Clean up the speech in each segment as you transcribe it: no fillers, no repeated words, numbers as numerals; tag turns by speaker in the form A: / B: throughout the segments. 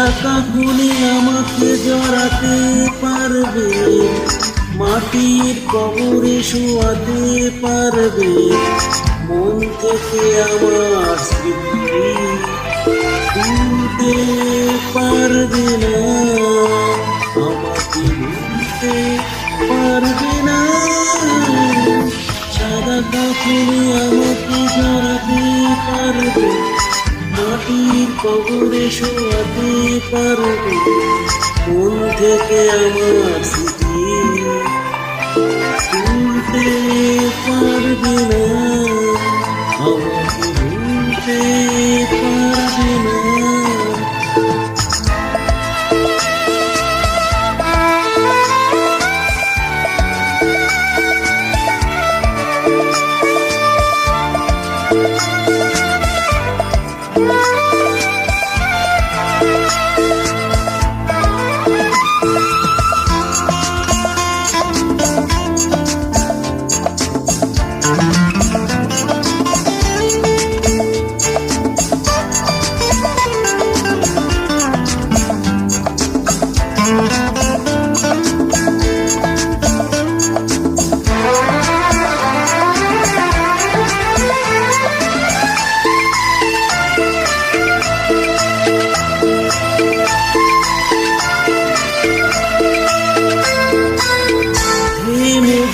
A: সাদা কাকুলি আমাকে জড়াতে পারবে, মাটির কবরে শোয়াতে পারবে, মন থেকে আমার স্মৃতি ভুলতে পারবে না, আমাকে ভুলতে পারবে না। সাদা কাকুলি আমাকে জড়াতে পারবে, মাটির কবরে শোয়াতে পারবে, মন থেকে আমার স্মৃতি ভুলতে পারবে না, আমাকে ভুলতে পারবে না।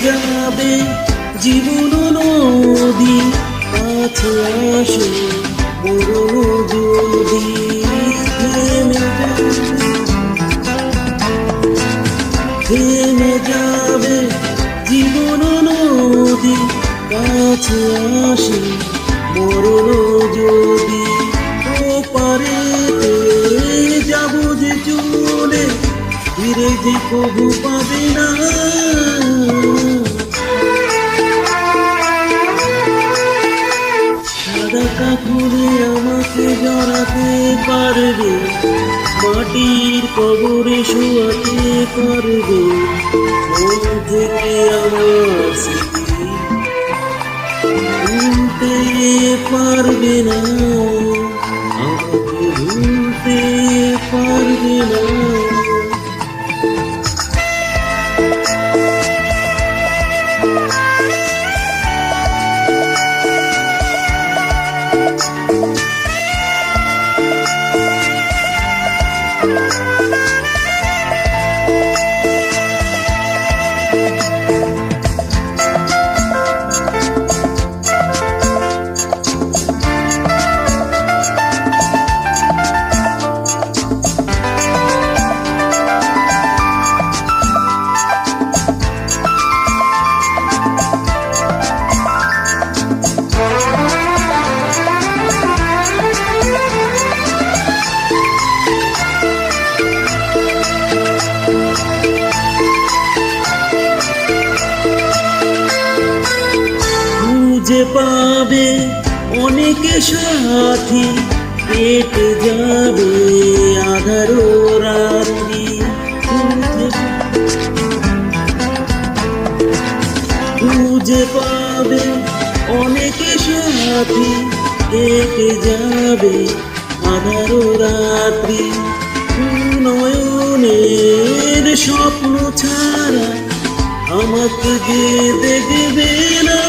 A: যাবে জীবন নদী, কাছে আসে মরণ যদি, থেমে যাবে জীবন নদী, কাছে আসে মরণ যদি, ও পারে যাব যে চলে, ফিরে যে কবু পাবে না। সাদা কাকুলি আমাকে জড়াতে পারবে, মাটির কবরে শোয়াতে পারবে, মন থেকে আমার স্মৃতি ভুলতে পারবে না, আমাকে ভুলতে পারবে না। খুঁজে পাবে অনেকে সাথী, কেটে যাবে আধার রাত্রি, খুঁজে পাবে অনেকে সাথী, কেটে যাবে আধার রাত্রি, নয়নের স্বপ্ন ছাড়া আমাকে যে দেখবে না।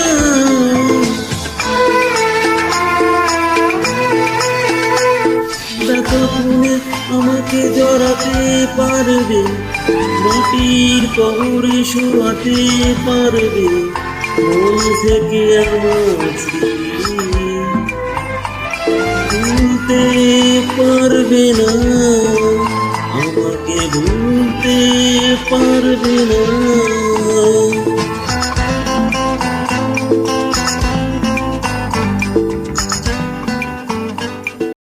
A: আমাকে জড়াতে পারবে, মাটির কবরে শোয়াতে পারবে, মন থেকে আমার স্মৃতি ভুলতে পারবে না, আমাকে ভুলতে পারবে না।